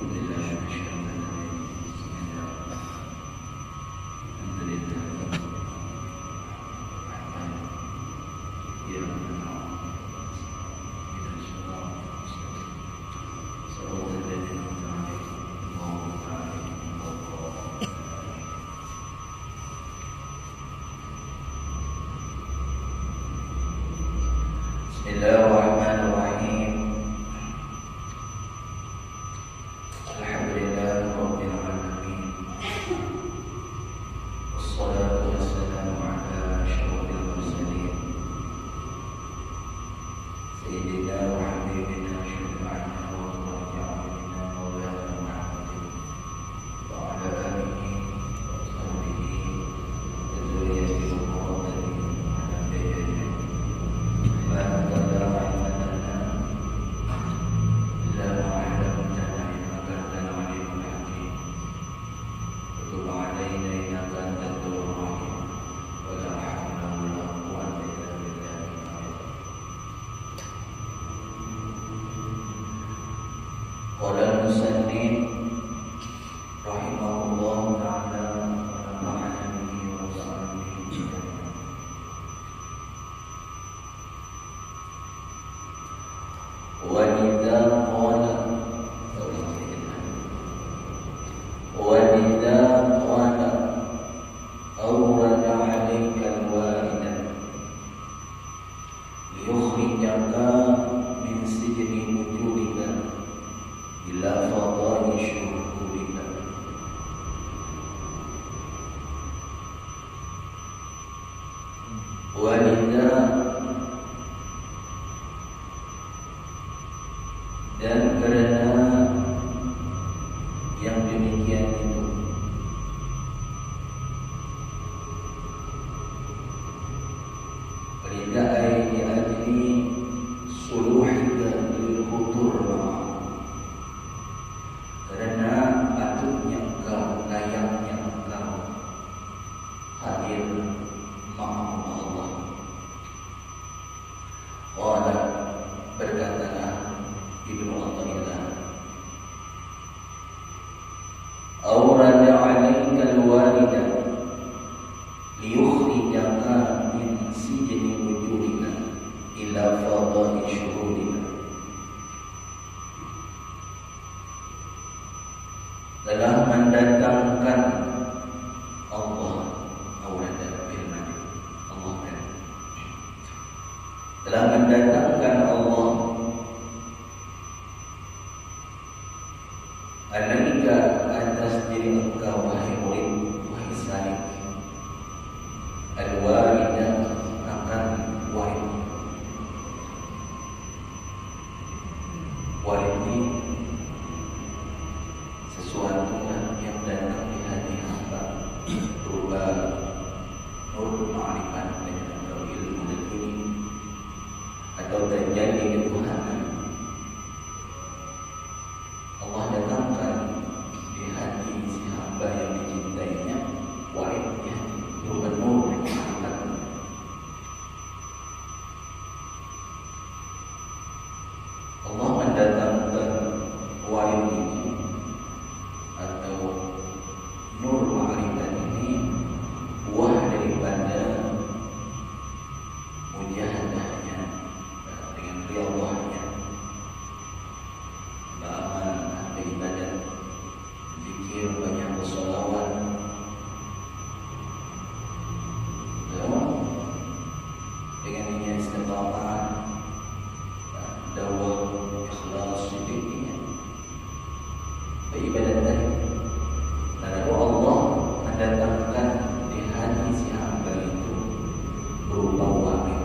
Bismillahirrahmanirrahim. Alhamdulillahirabbil alamin. Wassalatu wassalamu ala asyrofil mursalin sayyidina wa habibina syafi'ina wa qurrati a'yunina maulana Muhammadin wa ala alihi wa sahbihi wa dzurriyyatihi muhammadin wa ala alihi Qala al-musannif rahimahullah ta'ala wa alihi wa sahbihi wa idza qala awrada 'alaika al-walida liyukhrijaka min sijni wujudika ila fadai syuhurika. Walida, dan karena yang demikian itu walida ay di ajli suluhika lil hudur karena patutnya engkau, layaknya engkau hadir ma'a Allah. Qala, berkatalah Ibnu Athaillah, awrada 'alaika al-walida liyukhrijaka min sijni wujudika ila fadai syuhurika. Telah mendatangkan Allah, awrada firman Allah kan, telah mendatangkan Allah alaika atas diri engkau wahai murid, wahai salik, al-walidah akan warid. Warid ini sesuatu yang datang di hati hamba berupa nur ma'rifat atau ilmu laduni atau terjadi ketuhanan. Allah datangkan di hati si hamba yang dicintainya warid di hati berupa nur ma'rifat. Allah mendatangkan warid ini atau nur ma'rifat ini buah daripada mujahadahnya dengan riyadhahnya, beramal, beribadat, zikir, banyak bersolawat, dengan niat istiqamah, dakwah, ikhlas, sedikitnya beribadat tadi. Lalu Allah mendatangkan di hati si hamba itu berupa warid.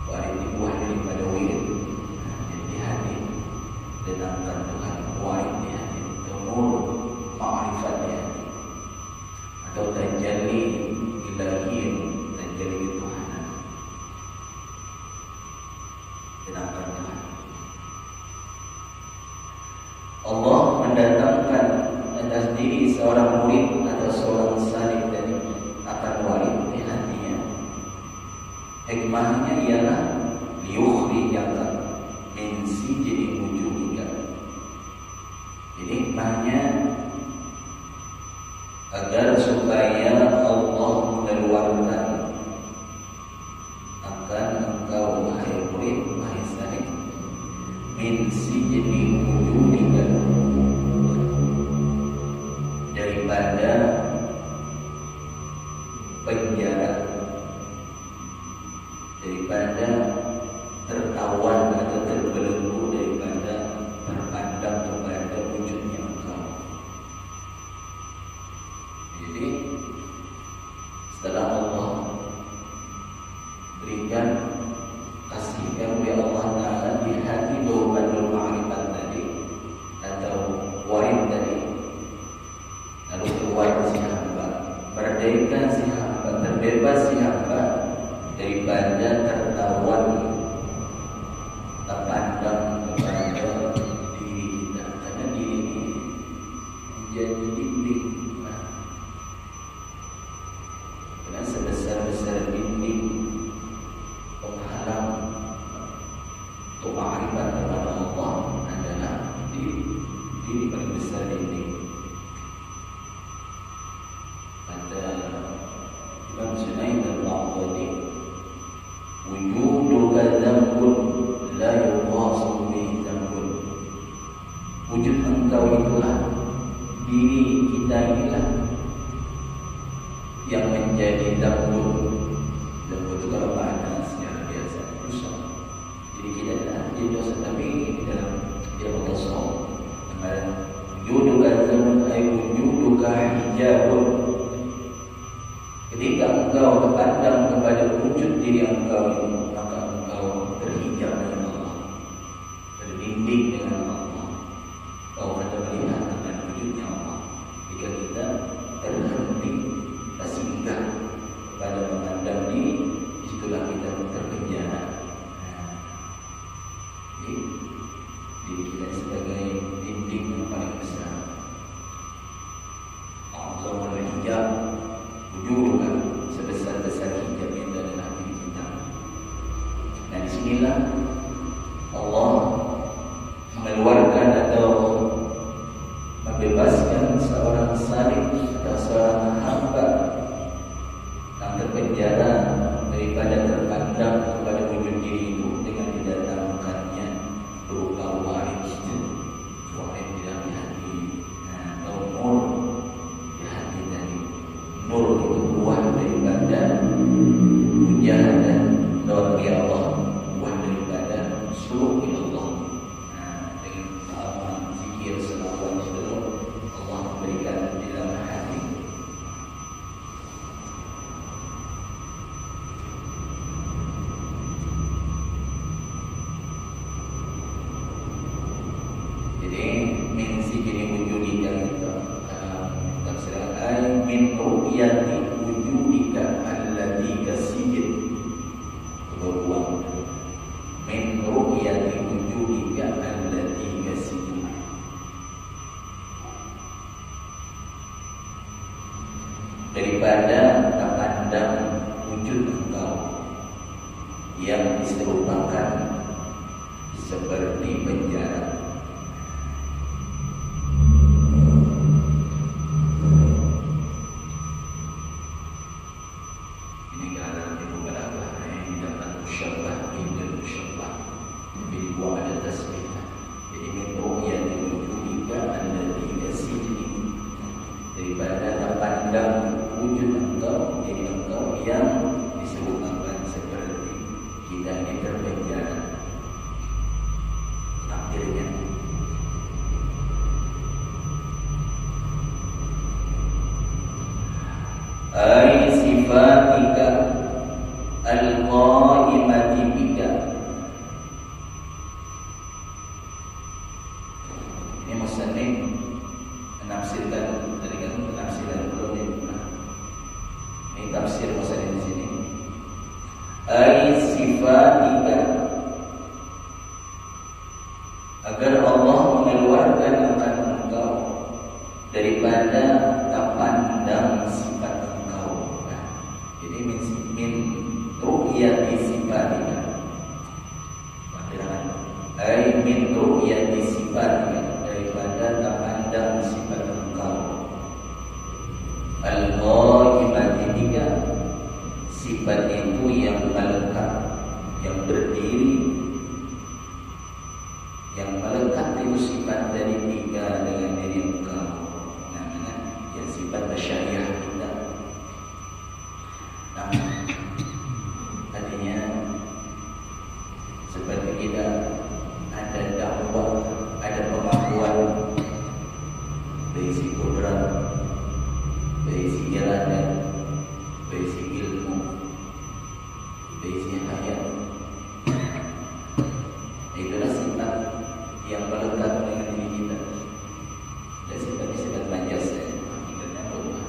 Warid itu buah daripada wirid. Jadi di hati datangkan Tuhan warid di hati, nur ma'rifat di hati, atau tajalli ilahiyin, tajalli ketuhanan, datangkan Tuhan. Allah mendatangkan atas diri seorang murid atau seorang salik tadi akan warid di hatinya. Hikmahnya ialah liyukhrijaka min sijni wujudika, wujudka hijabun. Ketika engkau terpandang kepada wujud diri engkau itu, maka engkau terhijab dengan Allah, terbimbing dengan Allah. Kau akan melihat akan wujudnya Allah. Jika kita terhenti, tersinggah pada memandang diri, disitulah kita terpenjara. Jadi diri kita sebagai dinding yang paling besar. Allah berhijab, wujudkan sebesar-besar hijab yang ada dalam diri kita. Nah, disinilah Allah mengeluarkan atau membebaskan seorang salib atau seorang hamba yang terpenjara daripada terpandang kepada wujud diri itu dengan didatangkannya berupa warid di dalam hati, atau nur di hati tadi. Nur itu buah daripada mujahadah lawan Allah, buah daripada suluk ila Allah. Dengan amal zikir selawat seluruh Allah memberikan di dalam hati. Jadi min zikri wujudika itu tafsir ay min ru'yati wujudika alladhi kasijid. Berbuang min ru'yati wujudika alladhi kasijid. Daripada terpandang wujud engkau yang diserupakan seperti penjara. Daripada terpandang wujud engkau, jadi engkau yang disebutkan seperti kita ini terpenjara. Takdirnya ay sifatika al-qaimati bika. Ini musannif menafsirkan dari penafsiran belum ini tafsir musannif di sini. Ai sifatika, agar Allah mengeluarkan akan engkau daripada terpandang sifat engkau. Jadi min ru'yati sifatika. Ai min ru'yati sifatika, daripada terpandang sifat engkau. Al-qaimati bika, sifat itu yang melekat, yang berdiri, yang melekat itu sifat dari tiga dengan diri engkau. Namanya yang sifat syariah kita. Artinya seperti kita ada dakwah, ada pengakuan berisi kudrat, berisi iradah, berisi ilmu, berisi hayat. Itulah sifat yang melekat dengan diri kita. Dan sifat majas, hakikatnya Allah.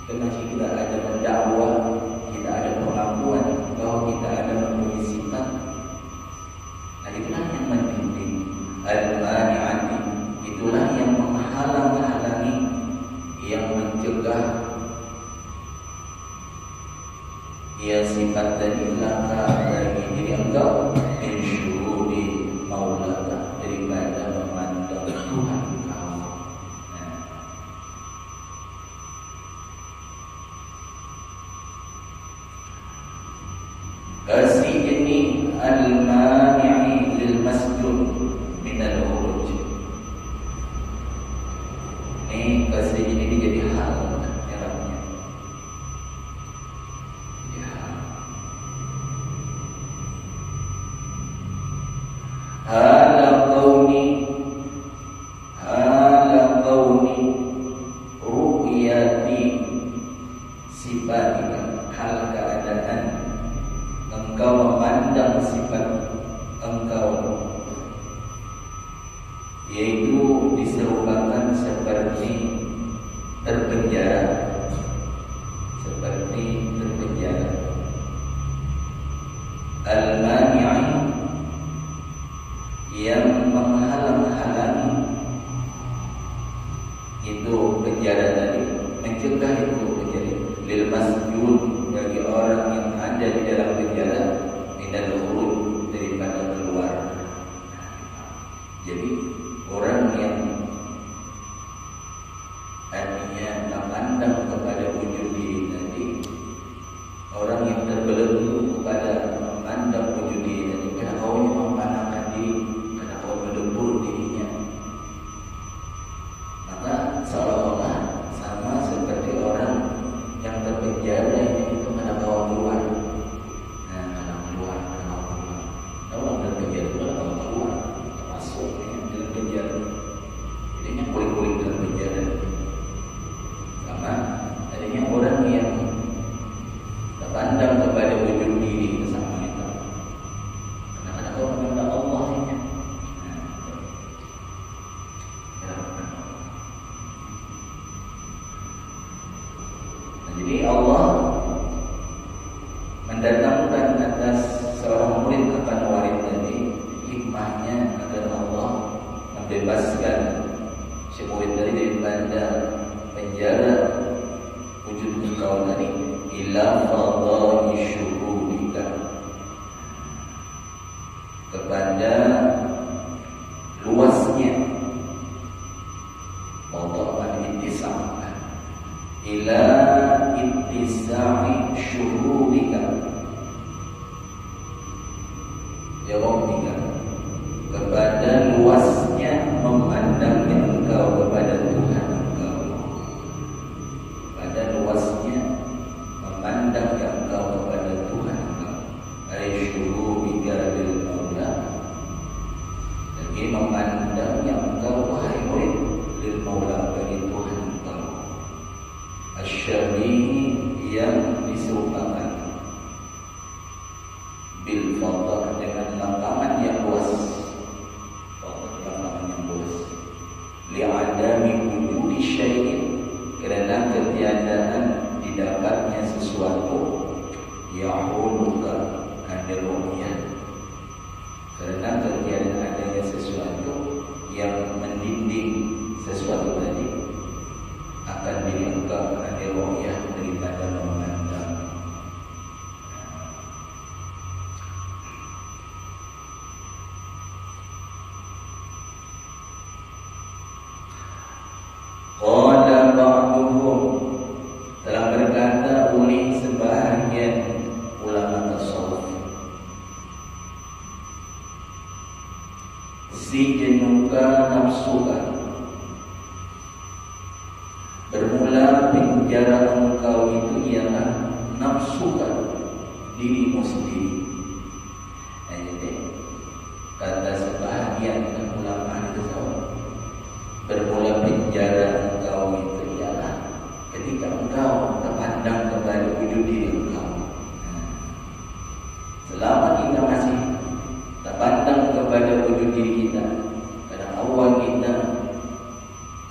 Karena kita ada mendakwah, kita ada pengakuan bahwa kita ada mempunyai sifat. Nah, itulah yang membimbing al-mani'ati, itulah yang menghalang-halangi, yang mencegah ya sifat dari langkah dari diri engkau insyuri maulaka, daripada memandang Tuhan engkau. Kasih ini al-mani'i lil masjud min al-khuruj. Ini kasih ini jadi hal Arabnya. Hala qawni menghalangi itu penjara tadi, mencegah itu terjadi. Lil masjun, bagi orang yang ada di dalam penjara, minal khuruj, daripada keluar. Jadi orang yang artinya tak pandang kepada wujud diri tadi, orang yang terbelenggu kepada memandang wujud diri tadi, karena kaunya memandangkan diri, karena kau melebur dirinya, maka seolah-olah sama seperti orang yang terpenjara itu karena kau keluar. Nah, karena keluar, karena kau keluar. Nah, orang terpenjara itu karena kau keluar, masuk dalam penjara. Jadinya kulit-kulit dalam penjara. Sama adanya orang yang terpandang kepada wujud diri itu sama itu. Karena kau memandang Allah ini. Jadi Allah mendatangkan atas seorang murid kepada warid tadi, hikmahnya agar Allah membebaskan si murid tadi daripada penjara wujud engkau tadi, ila fadai syuhudika, kepada luasnya fadai intisam, ila ittisa'i syuhudika ya rabbika, kepada luasnya memandangnya engkau kepada Tuhan engkau, pada luasnya memandangnya engkau kepada Tuhan engkau, ay syuhudika bil maula, lagi memandangnya engkau wahai murid lil maula, bagi Tuhan engkau, asyabih, yang diserupakan, bil fadha, dengan lapangan yang luas, lapangan yang luas, li'adami wujudi syai'in, kerana ketiadaan didapatnya sesuatu, ya'uluka anil ru'yah, kerana ketiadaan adanya sesuatu yang mendinding sesuatu tadi, akan dianggap anil ru'yah, daripada memandang. Qala ba'duhum, telah berkata oleh sebahagian ulama tasawuf, si jenuka nafsuka, bermula penjara engkau itu ialah nafsuka, dirimu sendiri. Jadi kata sebahagian ulama tasawuf, bermula penjara engkau itu ialah ketika engkau terpandang kepada wujud diri engkau. Selama kita masih terpandang kepada wujud diri kita, kadang awal kita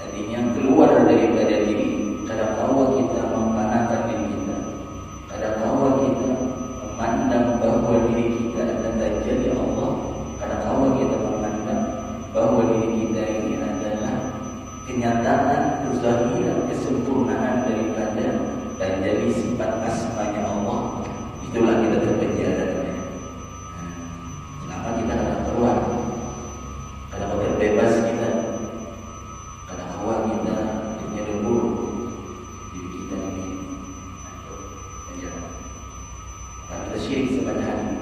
tadinya keluar daripada diri, kadang awal kita mempanahkan diri kita, kadang awal kita memandang bahawa diri kita adalah jadi Allah, kadang awal kita memandang bahawa diri kita ini adalah kenyataan, kezahiran, kesempurnaan daripada dan jadi sifat asmanya Allah. Itulah kita terpenjara. Selama kita akan keluar, kalau terbebas kita, kadang awal kita hanya lembur diri kita ini penjara. Kalau kita syirik sebenarnya,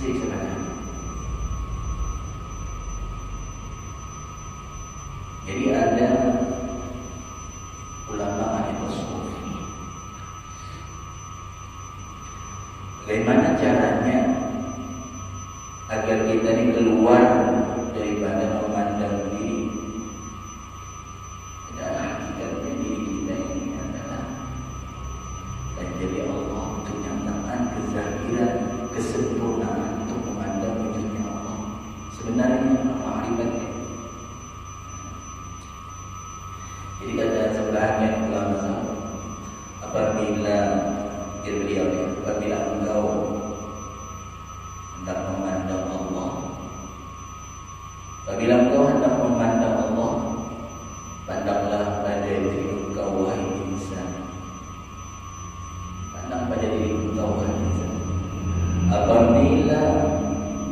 syirik sebenarnya. Jadi ada ulama ahli tasawuf, bagaimana caranya agar kita ini keluar daripada memandang diri, adalah hakikatnya diri kita ini adalah dan jadi Allah, kenyataan, kezahiran, kesempurnaan untuk memandang wujudnya Allah. Sebenarnya ma'rifatnya. Jadi kata sebahagian ulama salaf, apabila engkau hendak memandang Allah,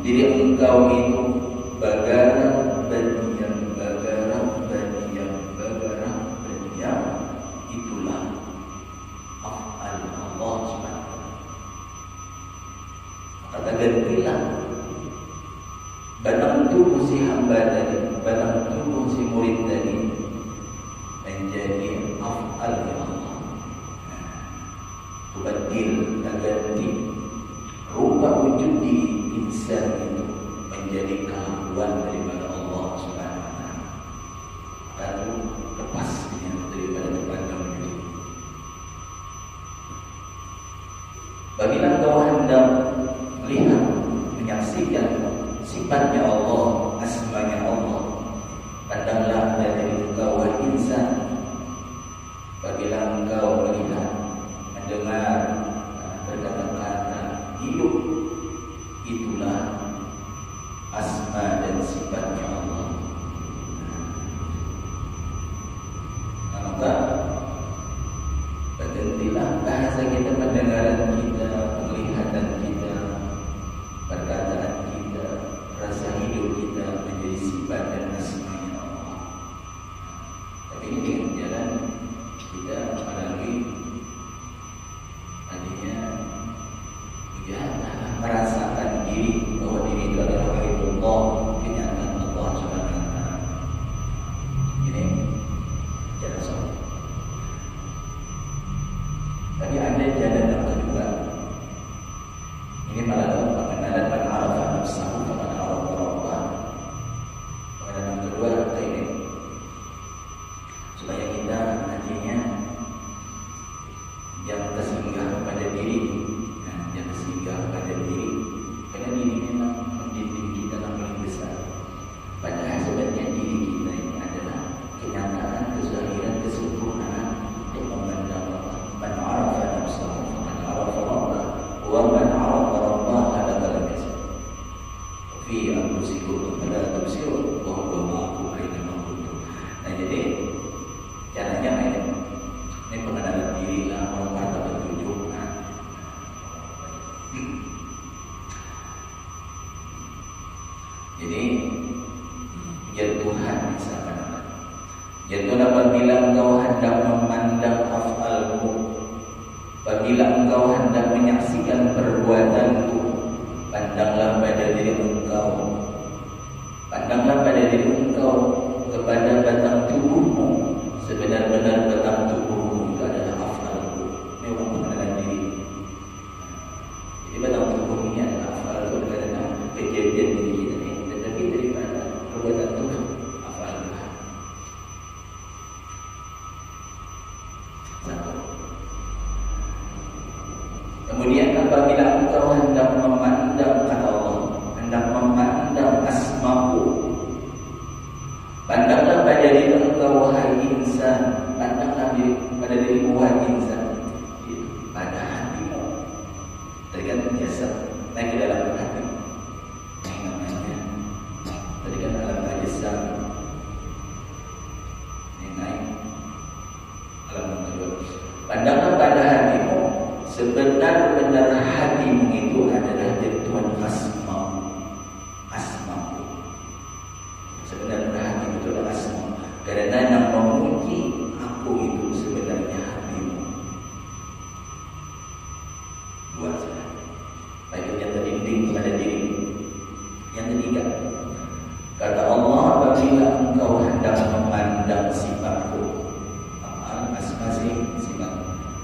diri engkau itu bagarang badian, bagarang badian, bagarang badian, itulah af'al Allah subhanahu wa ta'ala. Maka gantilah batang tubuh si hamba tadi, batang tubuh si murid tadi menjadi af'al Allah. Tubadil, ganti rupa wujud di insan itu menjadi kelakuan daripada Allah subhanahu wa ta'ala. Lalu lepas daripada terpandang itu. Bagilah kau hendak melihat, menyaksikan sifatnya Allah, asmanya Allah, pandanglah dari engkau wahai insan. Bagilah engkau melihat, mendengar, berkata-kata, hidup, itulah asma dan sifatnya Allah. Maka bergantilah bahasa kita, pendengaran kita, penglihatan kita, perkataan kita, rasa hidup kita menjadi sifat dan asmanya Allah. Tapi ini dengan jalan kita melalui adanya merasakan diri bahwa diri itu adalah Allah, kenyataan Allah subhanahu wa ta'ala. Ini jalan sholat. Tapi ada jalan yang kedua. Ini malah pengenalan man arafa nafsahu faqad arafa rabbah. Pengenalan yang kedua ini supaya kita nantinya yang tersinggah pada diri, yang tersinggah pada diri, karena diri memang mendidik kita yang paling besar. Padahal sebenarnya diri kita ini adalah kenyataan, kezahiran, kesempurnaan yang memandang Allah. Man arafa nafsahu faqad arafa rabbah wa man arafa rabbah halaka lam yasir. Fi anfusikum fala tubsirun wa huwa ma'akum aina ma kuntum. Nah, jadi caranya ini pengenalan diri lah, orang martabat tujuh. Jadi ya Tuhan misalkan, ya Tuhan apabila engkau hendak memandang af'alku, apabila engkau hendak menyaksikan perbuatanku, pandanglah pada diri engkau, pandanglah pada diri engkau kepada batang tubuhmu. Sebenar-benar batang tubuhmu itu adalah af'alku. Ini orang pengenalan diri. Jadi batang tubuh ini adalah af'alku karena kejadian diri kita ini, tetapi daripada perbuatan Tuhan, af'al Tuhan. Satu. Kemudian apabila engkau hendak memandang kata Allah, hendak memandang asmaku, pandanglah pada diri engkau wahai insan, pandanglah pada diri wahai insan, pada hatimu. Tadi kan biasa naik ke dalam hati, naik namanya. Tadi kan alam tajasam, naik alam kedua. Pandanglah pada hatimu, sebenar-benar hatimu itu adalah jatuhan asmaku, asmaku. Sebenarnya hati itu adalah asma. Karena yang memuji aku itu sebenarnya hatimu. Dua saja. Baik yang terinding pada diri. Yang ketiga, kata Allah, apabila engkau hendak memandang sifatku, asma sifat.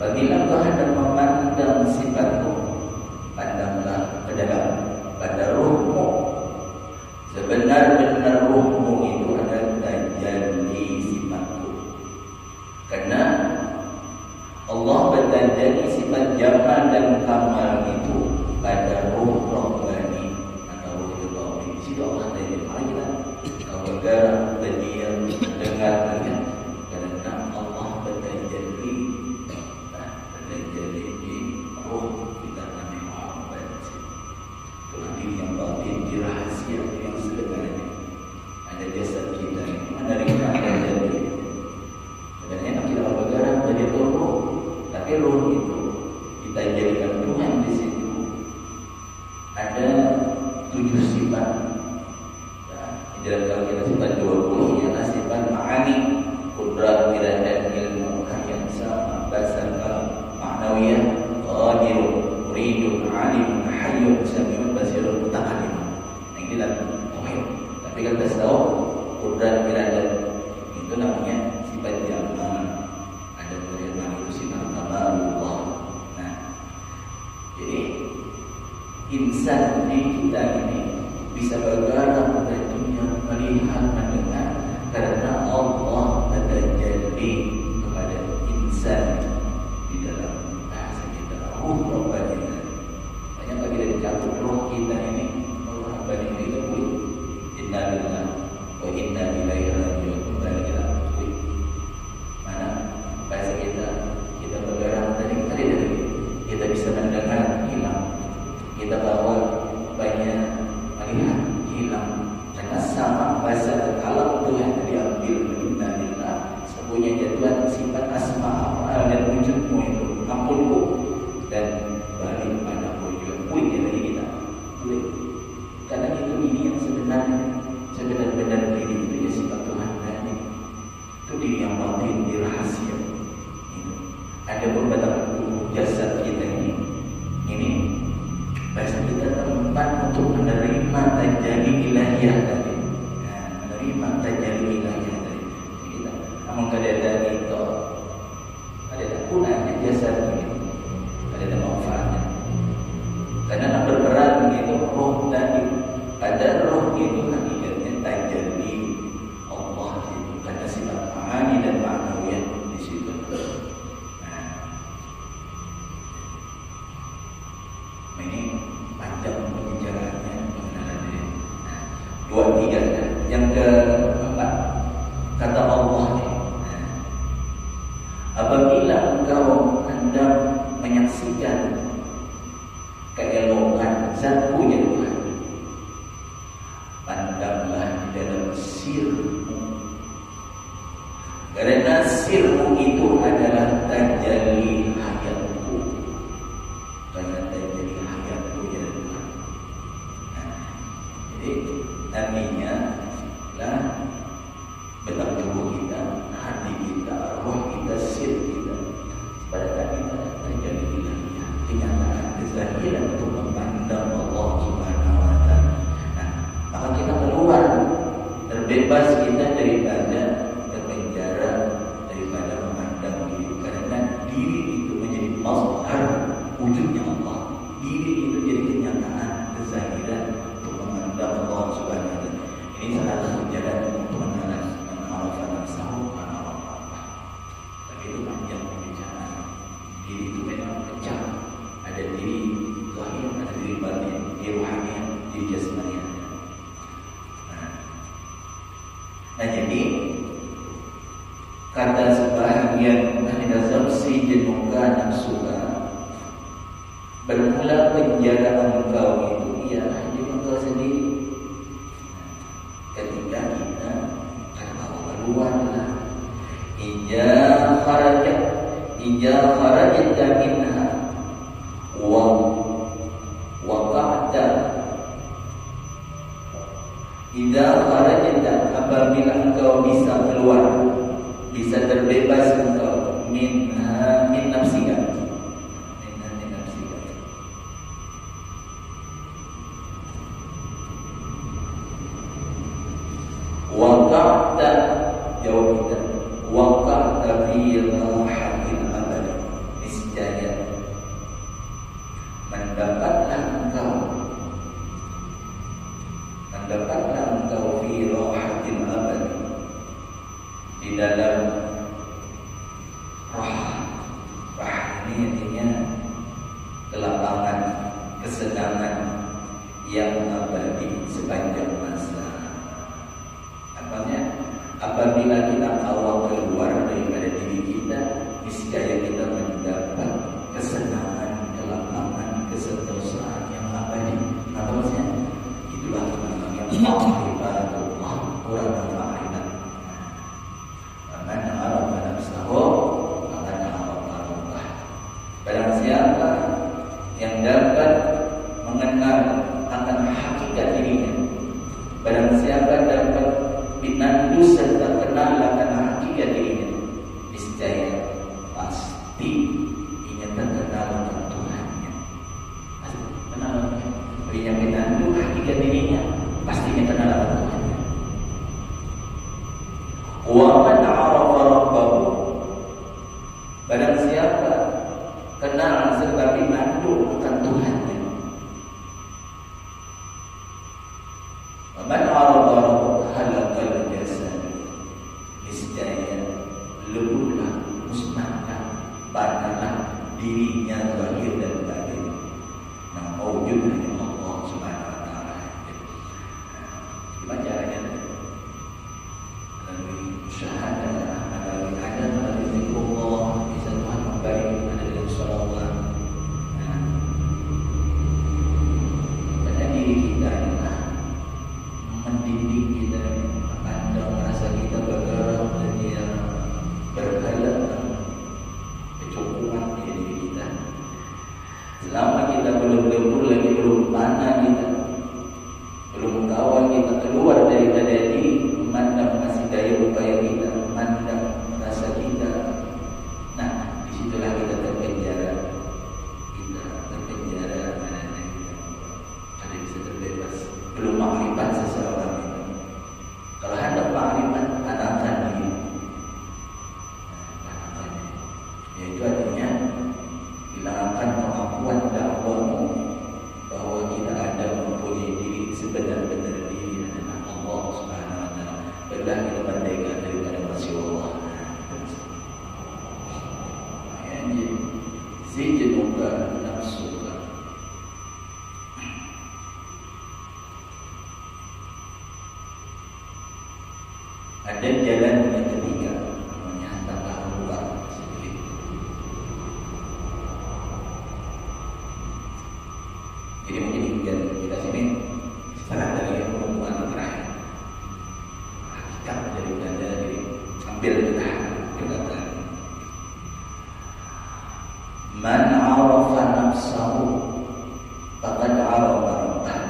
Apabila engkau hendak memandang sifatku, pandanglah ke dalam pada ruhmu. Sebenar-benar ruhmu itu adalah tajalli sifatku. Karena Allah bertajalli sifat jamal dan kamal itu pada ruh rohani atau ruh ilahi. Di situ Allah tajalli. Mari kita bergerak, berdiam, mendengar, melihat. Karena Allah bertajalli di ruh. 7 sifat. Kalau kita sifat 20 ialah sifat ma'ani, qudrat, iradat, ilmu, hayat, sama, basar, kalam, ma'nawiyah, qadirun, muridun, alimun, hayyun, samiun, basirun, mutakalim. Ini dalam tauhid. Tapi kalau kita tahu qudrat, iradat itu namanya sifat jamal. Ada jamal itu sifat kamalullah. Nah, jadi insan di kita ini bisa bergerak dan dunia, melihat, mendengar karena Allah bertajalli kepada insan di dalam bahasa kita, ruh Rabbani. Banyak bagi dari cabut roh kita ini, ruh Rabbani kita pun inna lillahi wa inna ilaihi raji'un. Kembali kita mana bahasa kita bergerak tadi kita bisa mendengar hilang, kita bawa banyak melihat hilang, karena sama bahasa kalam Tuhan diambil innalillah, semuanya jatuhan sifat asma af'al dan wujudmu itu ampunku dan balik pada wujud punya dari kita boleh, karena itu ini yang sebenar-benar diri itu ya sifat Tuhan tadi itu diri yang batin, diri rahasia itu. Ada beberapa jasad kita ini bahasa kita tempat untuk menerima tajalli ilahiyah tadi. Nah, menerima tajalli ilahiyah tadi. Kita namun kadang-kadang itu ada gunanya jasad ini, ada manfaatnya. Karena berperan begitu roh tadi, pada roh itu hakikatnya tajalli Allah itu, karena sifat ma'ani dan ma'nawiyah di situ. Ini panjang pembicaraannya mengenai 23. Yang keempat, kata Allah, apabila engkau hendak menyaksikan keelokan Zat-Ku ya Tuhan, pandanglah di dalam sirmu, karena sirmu itu adalah tajalli hayatku, karena tajalli hayatku ya Tuhan. Jadi artinya lah betapa tubuh kita, hati kita, roh kita, sir kita, pada tadi tajalli ilahiyah, kenyataan kezahiran untuk memandang Allah Subhanahu wa Ta'ala. Nah, maka kita keluar terbebas kita daripada terpenjara, daripada memandang diri, karena diri itu menjadi mazhar wujudnya Allah. Diri itu jadi kenyataan kezahiran untuk memandang Allah Subhanahu wa Ta'ala. Ini salah satu jalan untuk mengenal ma'arifah nafsahu wa ma'arifah Allah. Tapi itu panjang pembicaraan. Diri itu memang pecah. Ada diri zahir, ada diri batin, diri ruhaniah, diri jasmaniah. Nah, jadi kata sebahagian ahli tasawuf, si jenuka nafsuka, bermula penjagaan engkau itu ialah diri engkau sendiri. Ketika kita terbawa keluarlah, ija kharajat minha wa waqa'ta, idza kharajta, apabila engkau bisa keluar, bisa terbebas engkau min nafsika, min nafsika, waqa'ta, jawab kita, waqa'ta fi rahatil abad, niscaya mendapatlah engkau fi rahatil abad, di dalam rah ini artinya kelapangan, kesenangan yang abadi sepanjang masa. Apanya? Apabila kita awal keluar daripada diri kita, niscaya kita mendapat kesenangan, kelapangan, kesentosaan yang abadi. Apa maksudnya? Itulah namanya ma'rifatullah, orang yang ma'rifat. Man arafa nafsahu faqad arafa rabbah. Barang siapa yang dapat mengenal akan hakikat Wa man arada halaqal jasad, niscaya lebuhlah, musnahlah, padahlah dirinya zahir dan batin. Nah, wujud hanya Allah Subhanahu wa taala. Gimana caranya? Melalui syahadah, melalui ada, melalui zikrullah, bisa Tuhan memberi ada dalam sholawat. Pada diri kita adalah mendidik kita, memandang rasa kita bergerak dan dia bergerak kecukupan di diri kita. Selama kita belum lebur lagi, belum mana kita, belum kawal kita keluar daripada diri, memandang masih daya upaya kita, memandang rasa kita. Nah, disitulah kita terpenjara. Kita terpenjara mana kita ada bisa terbebas. Belum makrifat seseorang itu. Kalau hendak makrifat, tanamkan diri. Yaitu artinya hilangkan kemampuan dakwahmu bahwa kita ada mempunyai diri sebenar-benar diri adalah Allah Subhanahu wa taala. Belah kita merdeka daripada Rasulullah. Jadi zijuka nafsuka. Ada jalan yang ketiga namanya takarruban sedikit. Jadi mungkin kita sini setelah dari pertemuan terakhir hakikat daripada diri ambil kita berkata man arafa nafsahu faqad arafa rabbah.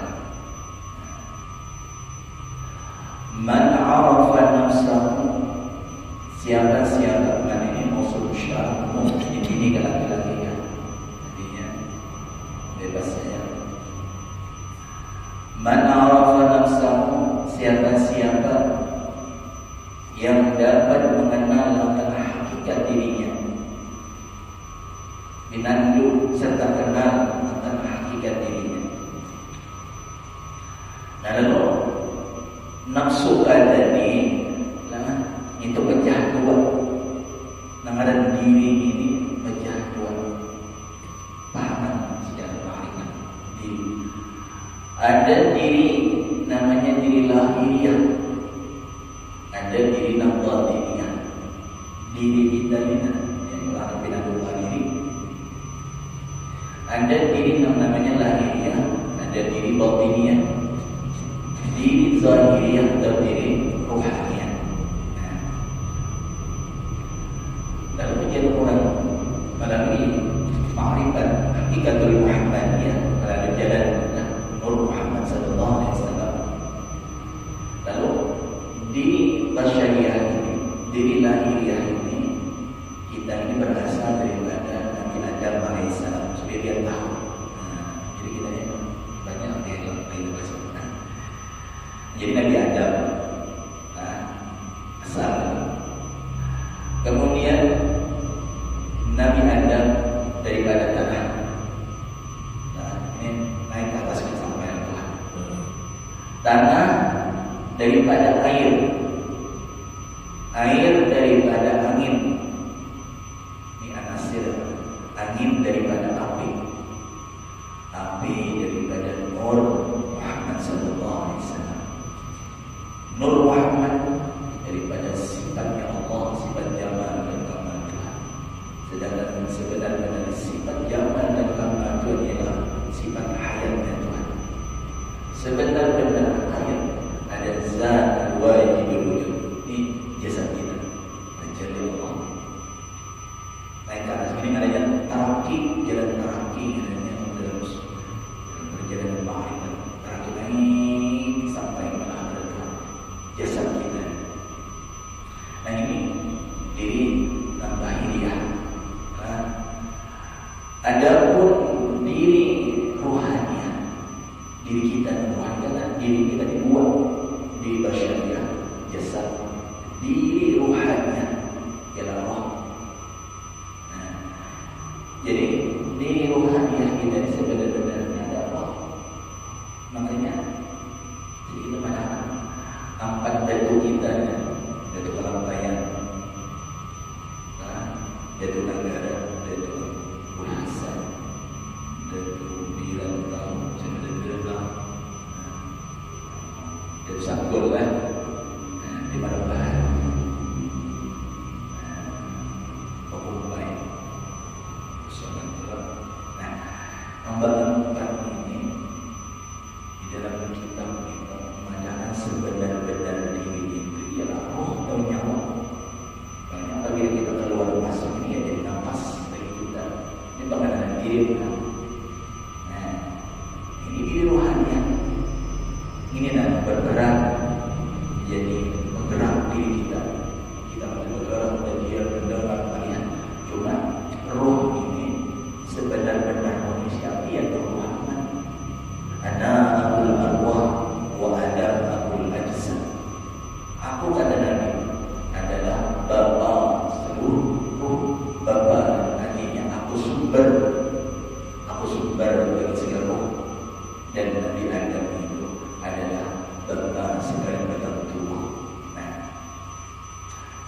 Man arafa nafsahu, siapa-siapa, man ini maksud syarat umum, ini ke laki-laki ya, artinya bebas saja. Man arafa nafsahu, siapa-siapa yang dapat mengenal akan hakikat dirinya, menandung serta kenal akan hakikat dirinya. Nah, lalu nafsu tadi lah itu pecah dua. Nama diri ini pecah dua. Pahaman secara makrifat diri. Ada diri namanya diri lahiriah, ada diri batiniyah. Diri kita ini yang orang pindah diri. Ada diri namanya lahiriah, ada diri batiniyah. Diri zahiriyah atau diri ruhaniyah. Lalu menjadi orang melalui ma'rifat hakikatul Muhammadiyah, melalui jalan Nur Muhammad sallallahu alaihi wasallam. Lalu diri basyariyah ini, diri lahiriah ini, kita ini berasal daripada Nabi Adam alaihissalam. Supaya dia tahu. Jadi kita ini banyak yang lain bahasa. Jadi Nabi Adam asal. Kemudian Nabi Adam daripada tanah. Nah, ini naik ke atas sampai Tuhan. Tanah daripada air. Air daripada angin. Ini anasir. Angin daripada api. Api daripada Nur Muhammad sallallahu alaihi wasallam. Nur Muhammad daripada sifatnya Allah, sifat jamal dan kamal Tuhan. Sedangkan sebenarnya sifat jamal dan kamal Tuhan ialah sifat hayatnya Tuhan. Sebenar-benar hayat ada zat wajibul wujud. Ini jasad kita. Menjadi Allah. Naik ke atas ini adanya taraki, jalan taraki adanya terus berjalan ma'rifat. Taraki naik sampai ke akhirat Tuhan. Jasad kita. Nah ini diri lahiriah. Adapun diri ruhaniah, diri kita ruhaniah, diri kita dibuat di basyariah, jasad. Diri ruhaniah ialah roh. Nah, jadi diri ruhaniah kita sebenarnya ada roh. Makanya jadi itu mana dan sanggul lah di malam hari. Pemumpai sangat berat. Nah, hamba-hamba ini di dalam kitab kita mengatakan sebenar-benar diri itu ialah roh atau nyawa. Banyak apabila kita keluar masuk ini ada nafas bagi kita. Ini pengenalan diri. Nah, ini diri rohani. Ini nama bergerak, jadi bergerak diri kita. Kita bergerak dan dia mendengar kalian. Cuma roh ini sebenar-benar manusia yang berrahmat. Ana abul arwah wa adam abul ajsad. Aku kata Nabi adalah bapa seluruh roh, bapa artinya aku sumber bagi segala roh. Dan Nabi Adam itu adalah bapa segala bentuk tubuh. Nah,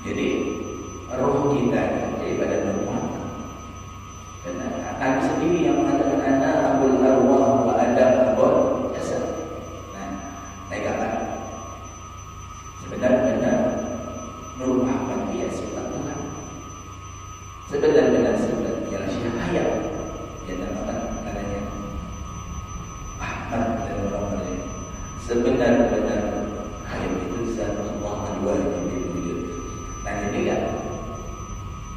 jadi roh kita daripada bermuatan. Dan Nabi sendiri yang mengatakan ana abul arwah wa adam abul jasad. Nah, saya katakan sebenar-benar Nur Muhammad dia sifat Tuhan. Sebenar-benar sifat ialah syahayat. Dia namakan katanya Ahmad dan orang lain. Sebenar-benar hayat itu zat Allah al-wajib wujud. Nah, ini kan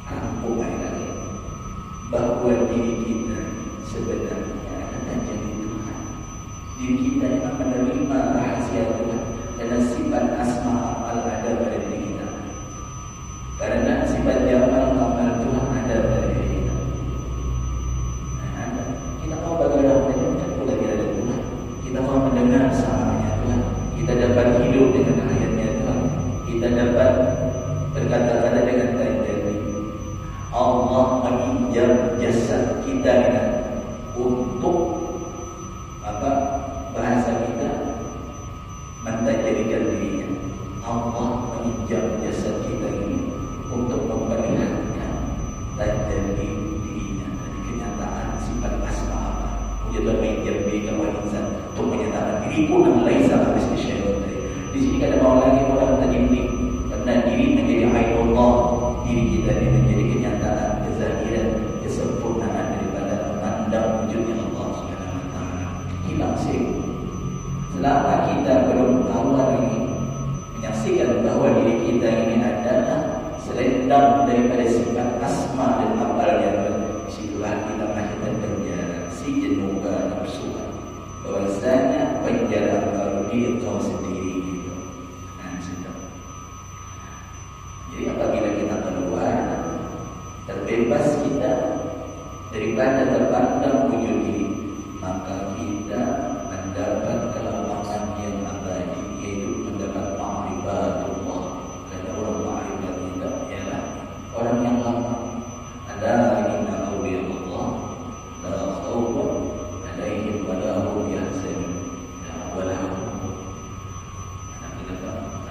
rangkuman lagi bahwa diri kita sebenarnya akan jadi Tuhan. Diri kita yang menerima rahasia Tuhan dan sifat asma amal ada pada diri kita. Karena sifat jamal amal Tuhan ada pada diri kita. Nah, kita mau bagaimana mendengar pula tidak ada Tuhan. Kita mau mendengar samanya Tuhan. Kita dapat hidup dengan ayatnya Tuhan. Kita dapat berkata-kata dengan tanda-tanda. Allah meminjam jasad kita untuk apa bahasa kita mentajadikan dirinya. Allah meminjam jasad kita ini untuk memperlihatkan tanda dirinya dari kenyataan sifat asma apa. Dia meminjam diri kawan insan untuk menyatakan diriku yang laisa habis disyaitan. Di sini kada mau lagi orang tajimni karena diri menjadi ainullah. Diri kita ini menjadi kenyataan kezahiran kesempurnaan daripada memandang wujudnya Allah Subhanahu wa taala. Hilang sih. Selama kita belum tahu lagi menyaksikan bahawa diri kita ini adalah selendang daripada sifat asma dan apalnya, situlah kita masukkan penjara si jenuga nafsu. Bahwasanya penjara kalau diri kau sendiri gitu. Nah, sudah. Jadi apabila kita keluar terbebas kita daripada terpandang wujud diri, maka kita mendapat kelapangan yang abadi, yaitu mendapat ma'rifatullah. Dan orang ma'rifat kita ialah orang yang lama. Ada inna awliyaullah la khawfun alaihim wa la hum yahzanun. Wa la hum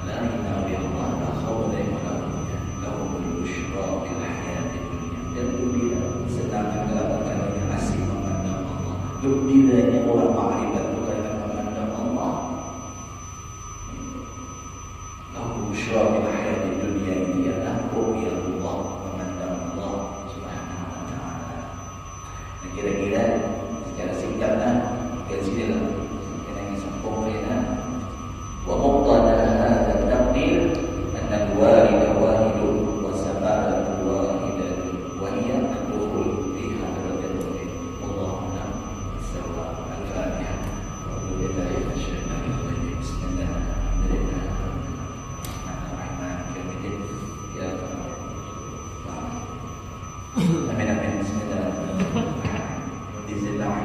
ala inna awliyaullah la khawfun alaihim wa la hum yahzanun. Lahumul busyra fil hayatid dunya. Dan gembira senang kelapangan yang asing memandang Allah. Gembiranya orang ma'rifat bukan memandang Allah. Lahumul busyra fil hayatid dunya ini adalah ru'yatullah, memandang Allah Subhanahu wa ta'ala. Kira-kira